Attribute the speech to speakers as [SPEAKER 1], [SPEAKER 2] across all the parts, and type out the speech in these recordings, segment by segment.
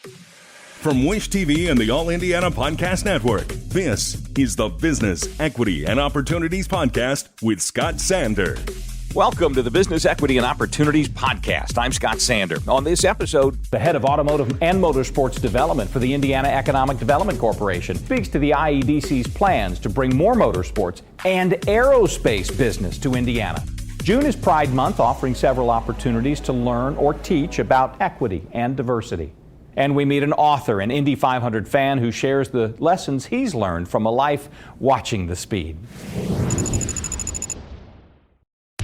[SPEAKER 1] From Wish TV and the All Indiana Podcast Network, this is the Business, Equity, and Opportunities Podcast with Scott Sander.
[SPEAKER 2] Welcome to the Business, Equity, and Opportunities Podcast. I'm Scott Sander. On this episode,
[SPEAKER 3] the head of automotive and motorsports development for the Indiana Economic Development Corporation speaks to the IEDC's plans to bring more motorsports and aerospace business to Indiana. June is Pride Month, offering several opportunities to learn or teach about equity and diversity. And we meet an author, an Indy 500 fan who shares the lessons he's learned from a life watching the speed.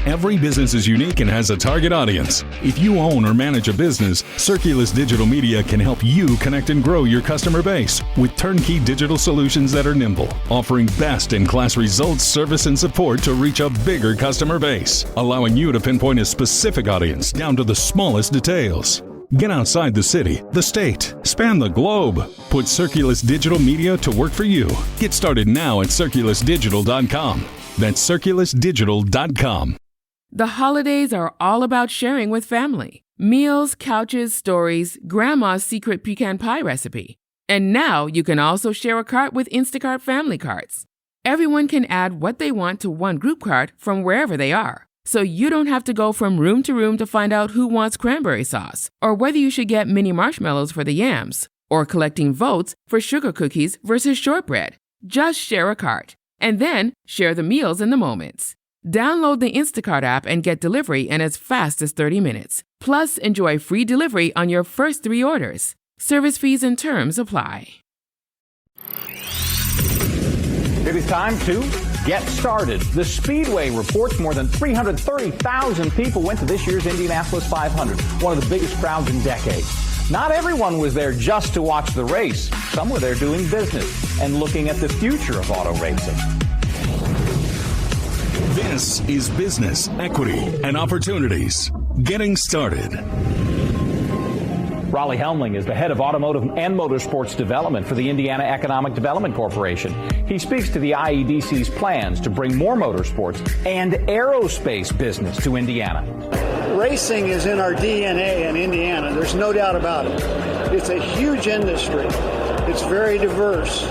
[SPEAKER 1] Every business is unique and has a target audience. If you own or manage a business, Circulus Digital Media can help you connect and grow your customer base with turnkey digital solutions that are nimble, offering best-in-class results, service, and support to reach a bigger customer base, allowing you to pinpoint a specific audience down to the smallest details. Get outside the city, the state, span the globe. Put Circulus Digital Media to work for you. Get started now at circulusdigital.com. That's circulusdigital.com.
[SPEAKER 4] The holidays are all about sharing with family. Meals, couches, stories, Grandma's secret pecan pie recipe. And now you can also share a cart with Instacart Family Carts. Everyone can add what they want to one group cart from wherever they are. So you don't have to go from room to room to find out who wants cranberry sauce, or whether you should get mini marshmallows for the yams, or collecting votes for sugar cookies versus shortbread. Just share a cart, and then share the meals and the moments. Download the Instacart app and get delivery in as fast as 30 minutes. Plus, enjoy free delivery on your first 3 orders. Service fees and terms apply.
[SPEAKER 3] It is time to get started. The Speedway reports more than 330,000 people went to this year's Indianapolis 500, one of the biggest crowds in decades. Not everyone was there just to watch the race. Some were there doing business and looking at the future of auto racing.
[SPEAKER 1] This is Business, Equity, and Opportunities. Getting started.
[SPEAKER 3] Raleigh Helmling is the head of automotive and motorsports development for the Indiana Economic Development Corporation. He speaks to the IEDC's plans to bring more motorsports and aerospace business to Indiana.
[SPEAKER 5] Racing is in our DNA in Indiana. There's no doubt about it. It's a huge industry. It's very diverse.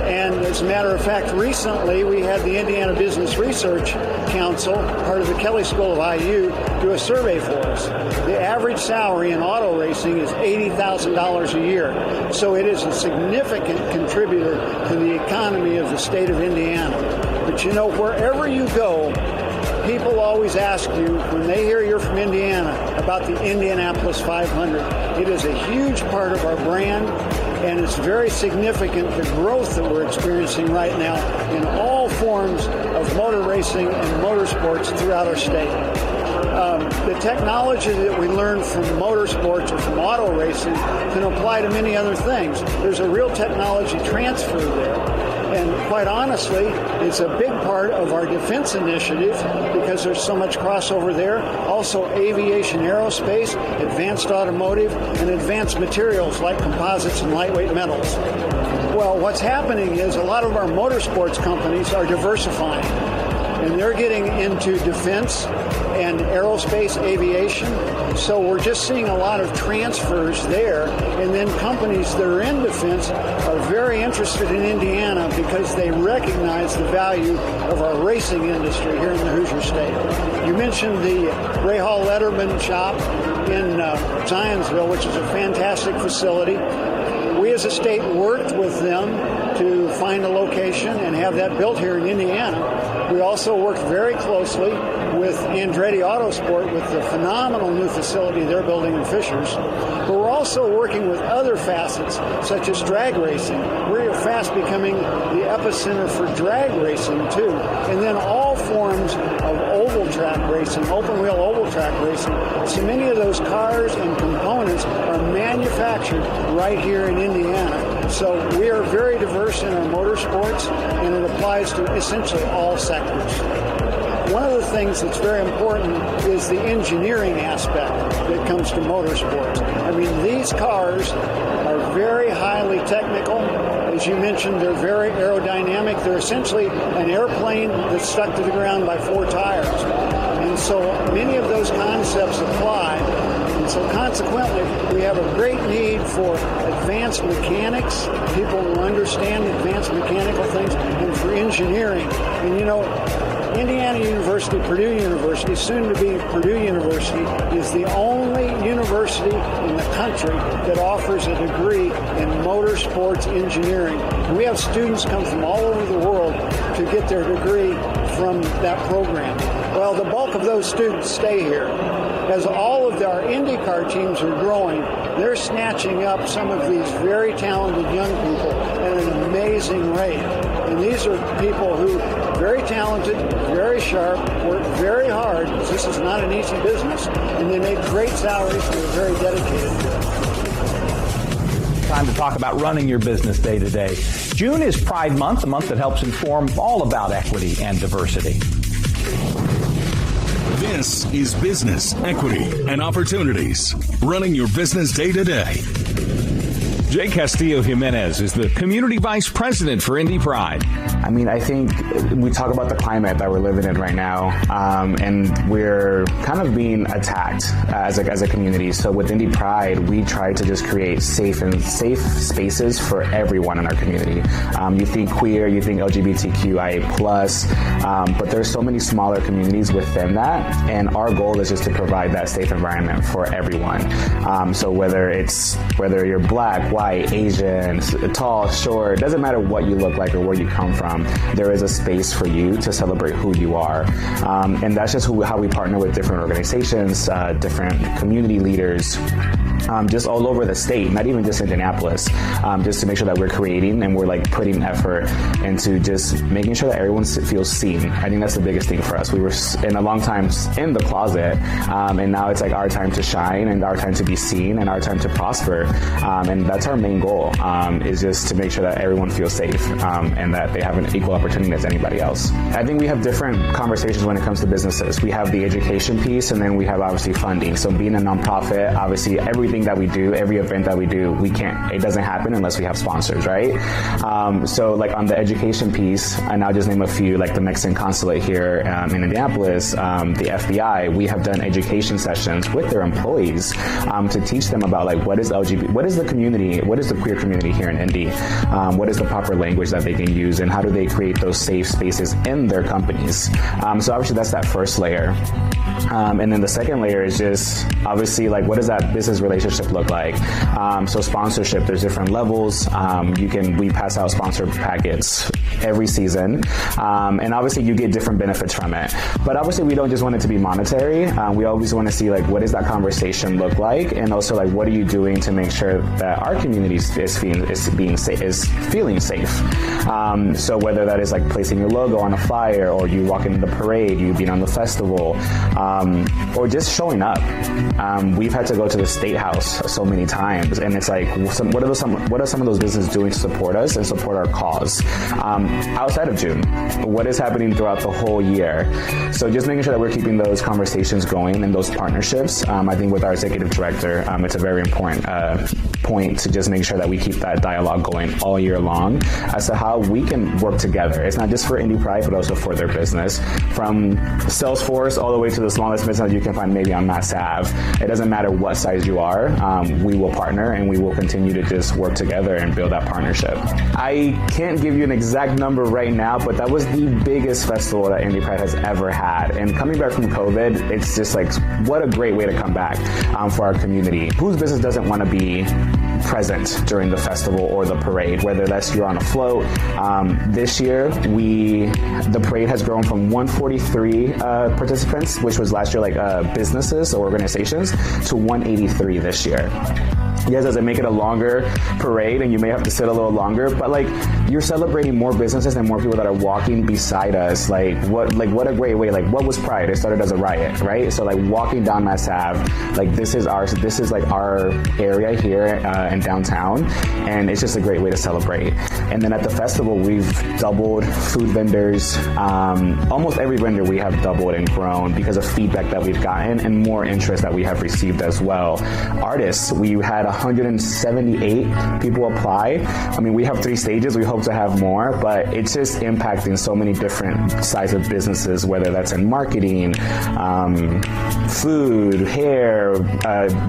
[SPEAKER 5] And as a matter of fact, recently we had the Indiana Business Research Council, part of the Kelley School of IU, do a survey for us. The average salary in auto racing is $80,000 a year. So it is a significant contributor to the economy of the state of Indiana. But you know, wherever you go, people always ask you, when they hear you're from Indiana, about the Indianapolis 500. It is a huge part of our brand, and it's very significant, the growth that we're experiencing right now in all forms of motor racing and motorsports throughout our state. The technology that we learn from motorsports or from auto racing can apply to many other things. There's a real technology transfer there. And quite honestly, it's a big part of our defense initiative because there's so much crossover there. Also aviation, aerospace, advanced automotive, and advanced materials like composites and lightweight metals. Well, what's happening is a lot of our motorsports companies are diversifying, and they're getting into defense and aerospace aviation. So we're just seeing a lot of transfers there, and then companies that are in defense are very interested in Indiana because they recognize the value of our racing industry here in the Hoosier State. You mentioned the Ray Hall Letterman shop in Zionsville, which is a fantastic facility. We as a state worked with them to find a location and have that built here in Indiana. We also worked very closely with Andretti Autosport with the phenomenal new facility they're building in Fishers. But we're also working with other facets, such as drag racing. We're fast becoming the epicenter for drag racing, too. And then all forms of oval track racing, open wheel oval track racing. So many of those cars and components are manufactured right here in Indiana. So we are very diverse in our motorsports, and it applies to essentially all sectors. One of the things that's very important is the engineering aspect that comes to motorsports. I mean, these cars are very highly technical. As you mentioned, they're very aerodynamic. They're essentially an airplane that's stuck to the ground by 4 tires. And so many of those concepts apply. And so consequently, we have a great need for advanced mechanics, people who understand advanced mechanical things, and for engineering. And you know, Indiana University, Purdue University, soon to be Purdue University, is the only university in the country that offers a degree in motorsports engineering. And we have students come from all over the world to get their degree from that program. Well, the bulk of those students stay here. As all of our IndyCar teams are growing, they're snatching up some of these very talented young people at an amazing rate. And these are people who are very talented, very sharp, work very hard. This is not an easy business, and they make great salaries and they're very dedicated to it.
[SPEAKER 3] Time to talk about running your business day to day. June is Pride Month, a month that helps inform all about equity and diversity.
[SPEAKER 1] This is Business, Equity, and Opportunities. Running your business day to day.
[SPEAKER 2] Jay Castillo Jimenez is the Community Vice President for Indy Pride.
[SPEAKER 6] I mean, I think we talk about the climate that we're living in right now, and we're kind of being attacked as a community. So with Indy Pride, we try to just create safe spaces for everyone in our community. You think queer, you think LGBTQIA+, but there's so many smaller communities within that, and our goal is just to provide that safe environment for everyone. So whether you're Black, white, Asian, tall, short, doesn't matter what you look like or where you come from, there is a space for you to celebrate who you are. And that's just how we partner with different organizations, different community leaders, just all over the state, not even just Indianapolis, just to make sure that we're creating and we're like putting effort into just making sure that everyone feels seen. I think that's the biggest thing for us. We were in a long time in the closet, and now it's like our time to shine and our time to be seen and our time to prosper. And that's our main goal, is just to make sure that everyone feels safe and that they have an equal opportunity as anybody else. I think we have different conversations when it comes to businesses. We have the education piece, and then we have obviously funding. So being a nonprofit, obviously everything that we do, every event that we do, it doesn't happen unless we have sponsors, right? So like on the education piece, and I'll just name a few, like the Mexican consulate here in Indianapolis, the FBI, we have done education sessions with their employees to teach them about like what is LGBT, what is the community, what is the queer community here in Indy, what is the proper language that they can use, and how do they create those safe spaces in their companies. So obviously that's that first layer. And then the second layer is just obviously like what does that business relationship look like? So sponsorship, there's different levels. We pass out sponsor packets every season, and obviously you get different benefits from it. But obviously we don't just want it to be monetary. We always want to see like what does that conversation look like, and also like what are you doing to make sure that our community is feeling safe. So whether that is like placing your logo on a flyer, or you walk into the parade, you being on the festival, or just showing up. We've had to go to the State House so many times, and it's like, what are some of those businesses doing to support us and support our cause outside of June? What is happening throughout the whole year? So just making sure that we're keeping those conversations going and those partnerships. I think with our executive director, it's a very important point to just make sure that we keep that dialogue going all year long as to how we can work together. It's not just for Indy Pride, but also for their business. From Salesforce all the way to the smallest business you can find maybe on Mass Ave. It doesn't matter what size you are, we will partner and we will continue to just work together and build that partnership. I can't give you an exact number right now, but that was the biggest festival that Indy Pride has ever had. And coming back from COVID, it's just like, what a great way to come back for our community. Whose business doesn't want to be present during the festival or the parade, whether that's you're on a float. This year, the parade has grown from 143 participants, which was last year like businesses or organizations, to 183 this year. Yes, does it make it a longer parade and you may have to sit a little longer, but like you're celebrating more businesses and more people that are walking beside us. Like what a great way. Like what was Pride? It started as a riot, right? So like walking down Mass Ave, like this is like our area here in downtown, and it's just a great way to celebrate. And then at the festival, we've doubled food vendors. Almost every vendor we have doubled and grown because of feedback that we've gotten and more interest that we have received as well. Artists, we had 178 people apply. I mean, we have 3 stages. We hope to have more, but it's just impacting so many different sides of businesses, whether that's in marketing, food, hair,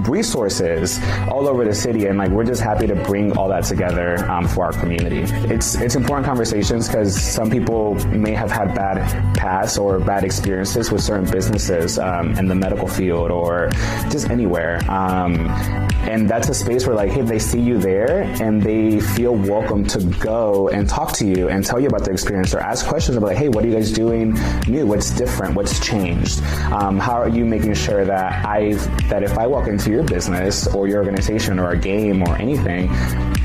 [SPEAKER 6] resources, all over the city. And like, we're just happy to bring all that together for our community. It's important conversations because some people may have had bad past or bad experiences with certain businesses in the medical field or just anywhere. And that's a space where, like, hey, they see you there and they feel welcome to go and talk to you and tell you about their experience or ask questions about, like, hey, what are you guys doing new? What's different? What's changed? How are you making sure that if I walk into your business or your organization or a game or anything,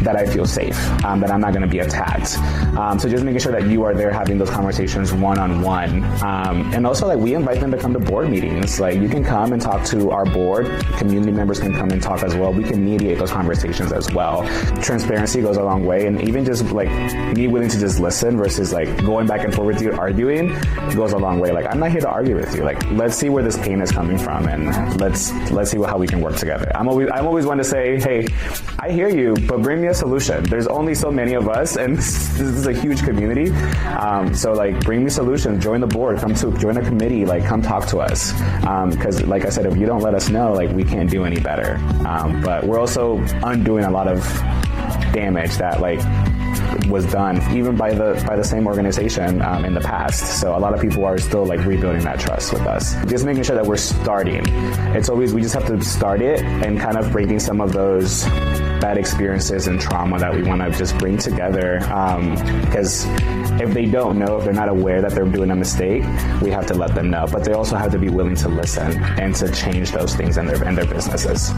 [SPEAKER 6] that I feel safe, that I'm not going to be attacked. So just making sure that you are there having those conversations one-on-one. And also, like, we invite them to come to board meetings. Like, you can come and talk to our board. Community members can come and talk as well. We can mediate those conversations as well. Transparency goes a long way. And even just, like, me willing to just listen versus, like, going back and forth with you arguing goes a long way. Like, I'm not here to argue with you. Like, let's see where this pain is coming from and let's see how we can work together. I'm always one to say, hey, I hear you, but bring me a solution. There's only so many of us, and this is a huge community. So, like, bring me solutions. Join the board. Join a committee. Like, come talk to us. Because, like I said, if you don't let us know, like, we can't do any better. But we're also undoing a lot of damage that, like, was done even by the same organization in the past. So a lot of people are still, like, rebuilding that trust with us. Just making sure that we're starting. We just have to start it and kind of breaking some of those bad experiences and trauma that we want to just bring together. Because if they don't know, if they're not aware that they're doing a mistake, we have to let them know. But they also have to be willing to listen and to change those things in their businesses.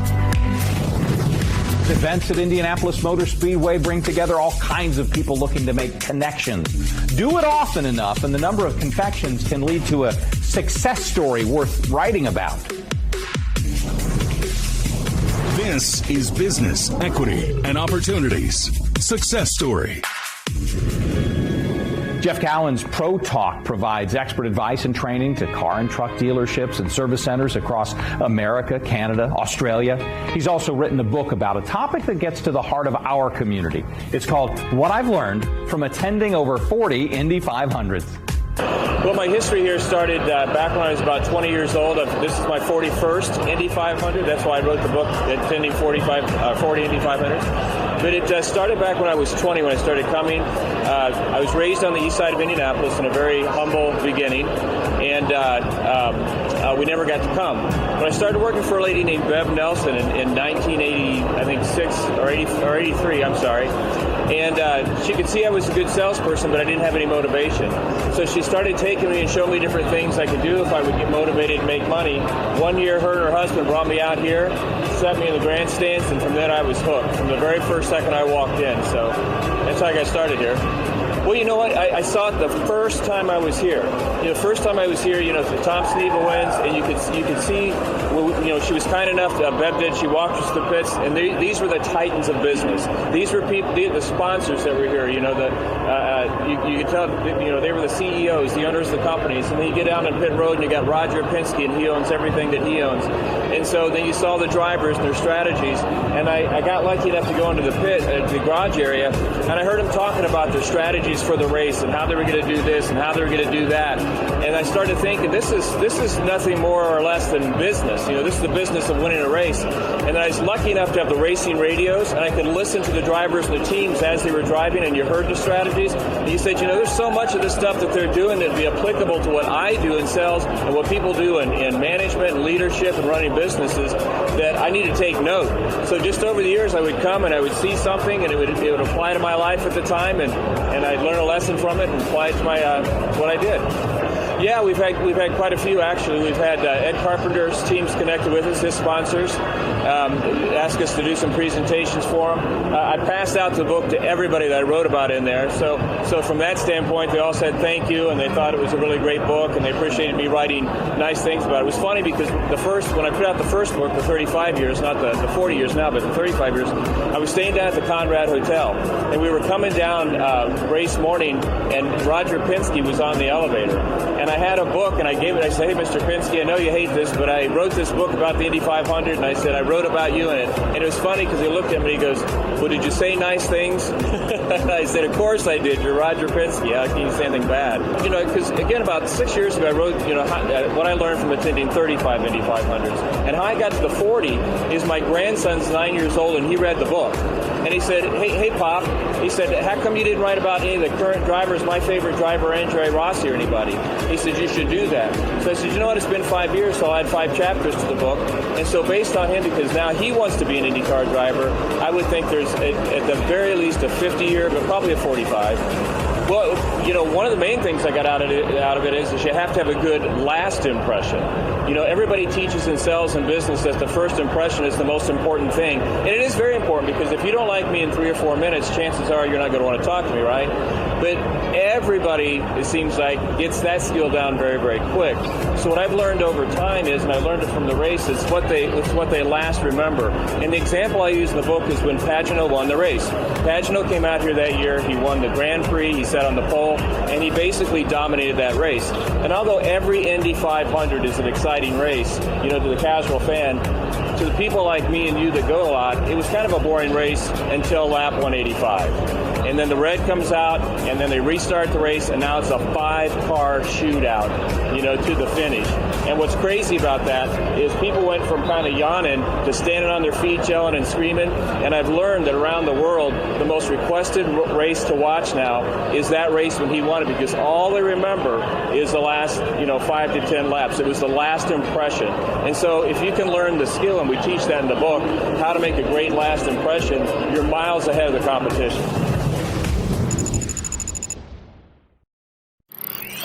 [SPEAKER 3] Events at Indianapolis Motor Speedway bring together all kinds of people looking to make connections. Do it often enough, and the number of confections can lead to a success story worth writing about.
[SPEAKER 1] This is Business, Equity, and Opportunities Success Story.
[SPEAKER 3] Jeff Cowan's Pro Talk provides expert advice and training to car and truck dealerships and service centers across America, Canada, Australia. He's also written a book about a topic that gets to the heart of our community. It's called What I've Learned from Attending Over 40 Indy 500s.
[SPEAKER 7] Well, my history here started back when I was about 20 years old. This is my 41st Indy 500. That's why I wrote the book, Attending 40 Indy 500s. But it started back when I was 20 when I started coming. I was raised on the east side of Indianapolis in a very humble beginning, and we never got to come. But I started working for a lady named Bev Nelson in 1980, I think 83, I'm sorry. And she could see I was a good salesperson, but I didn't have any motivation. So she started taking me and showing me different things I could do if I would get motivated and make money. One year, her and her husband brought me out here, set me in the grandstands, and from then I was hooked from the very first second I walked in. So that's how I got started here. Well, you know what? I saw it the first time I was here. The first time I was here, the Thompson Eva wins, and you could see, she was kind enough, Bev did, she walked us to the pits, and these were the titans of business. These were people, the sponsors that were here, you could tell, they were the CEOs, the owners of the companies, and then you get down on pit road and you got Roger Penske, and he owns everything that he owns. And so then you saw the drivers and their strategies, and I got lucky enough to go into the pit, the garage area, and I heard them talking about their strategies for the race and how they were going to do this and how they were going to do that. And I started thinking, this is nothing more or less than business. This is the business of winning a race. And I was lucky enough to have the racing radios, and I could listen to the drivers and the teams as they were driving, and you heard the strategies. And you said, there's so much of this stuff that they're doing that would be applicable to what I do in sales and what people do in management and leadership and running businesses that I need to take note. So just over the years, I would come and I would see something, and it would apply to my life at the time, and I'd learn a lesson from it and apply it to my what I did. Yeah, we've had quite a few, actually. We've had Ed Carpenter's teams connected with us, his sponsors, ask us to do some presentations for them. I passed out the book to everybody that I wrote about in there. So from that standpoint, they all said thank you, and they thought it was a really great book, and they appreciated me writing nice things about it. It was funny because when I put out the first book, the 35 years, not the 40 years now, but the 35 years, I was staying down at the Conrad Hotel, and we were coming down race morning, and Roger Penske was on the elevator. And and I had a book, and I gave it. I said, "Hey, Mr. Pinsky, I know you hate this, but I wrote this book about the Indy 500." And I said, "I wrote about you in it." And it was funny because he looked at me and he goes, "Well, did you say nice things?" And I said, "Of course I did. You're Roger Pinsky. How can you say anything bad?" You know, because again, about 6 years ago, I wrote, what I learned from attending 35 Indy 500s, and how I got to the 40 is my grandson's 9 years old, and he read the book. And he said, hey, Pop, he said, "How come you didn't write about any of the current drivers, my favorite driver, Andre Rossi, or anybody?" He said, "You should do that." So I said, "You know what, it's been 5 years, so I'll add 5 chapters to the book." And so based on him, because now he wants to be an IndyCar driver, I would think there's at the very least a 50-year, but probably a 45. Well, one of the main things I got out of it is you have to have a good last impression. Everybody teaches in sales and business that the first impression is the most important thing. And it is very important, because if you don't like me in 3 or 4 minutes, chances are you're not going to want to talk to me, right? But everybody, it seems like, gets that skill down very, very quick. So what I've learned over time is, and I learned it from the race, it's what they last remember. And the example I use in the book is when Pagenaud won the race. Pagenaud came out here that year, he won the Grand Prix, he sat on the pole, and he basically dominated that race. And although every Indy 500 is an exciting race, to the casual fan, to the people like me and you that go a lot, it was kind of a boring race until lap 185. And then the red comes out, and then they restart the race, and now it's a 5-car shootout, to the finish. And what's crazy about that is people went from kind of yawning to standing on their feet, yelling and screaming. And I've learned that around the world, the most requested race to watch now is that race when he won it, because all they remember is the last, 5 to 10 laps. It was the last impression. And so if you can learn the skill, and we teach that in the book, how to make a great last impression, you're miles ahead of the competition.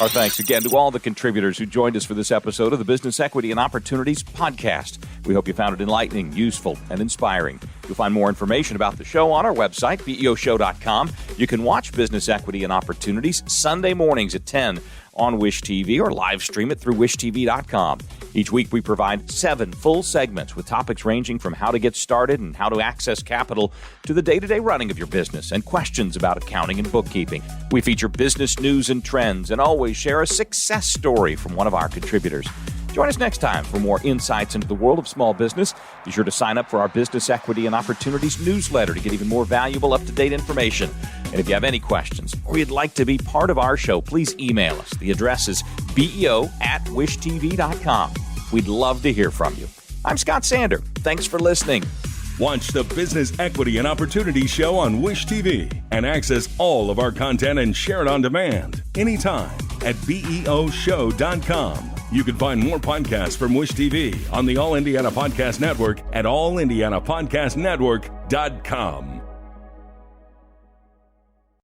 [SPEAKER 2] Our thanks again to all the contributors who joined us for this episode of the Business Equity and Opportunities podcast. We hope you found it enlightening, useful, and inspiring. You'll find more information about the show on our website, beoshow.com. You can watch Business Equity and Opportunities Sunday mornings at 10 on Wish TV, or live stream it through wishtv.com. Each week we provide 7 full segments with topics ranging from how to get started and how to access capital to the day-to-day running of your business and questions about accounting and bookkeeping. We feature business news and trends and always share a success story from one of our contributors. Join us next time for more insights into the world of small business. Be sure to sign up for our Business Equity and Opportunities newsletter to get even more valuable, up-to-date information. And if you have any questions or you'd like to be part of our show, please email us. The address is beo@wishtv.com. We'd love to hear from you. I'm Scott Sander. Thanks for listening.
[SPEAKER 1] Watch the Business Equity and Opportunity Show on Wish TV and access all of our content and share it on demand anytime at beoshow.com. You can find more podcasts from Wish TV on the All Indiana Podcast Network at allindianapodcastnetwork.com.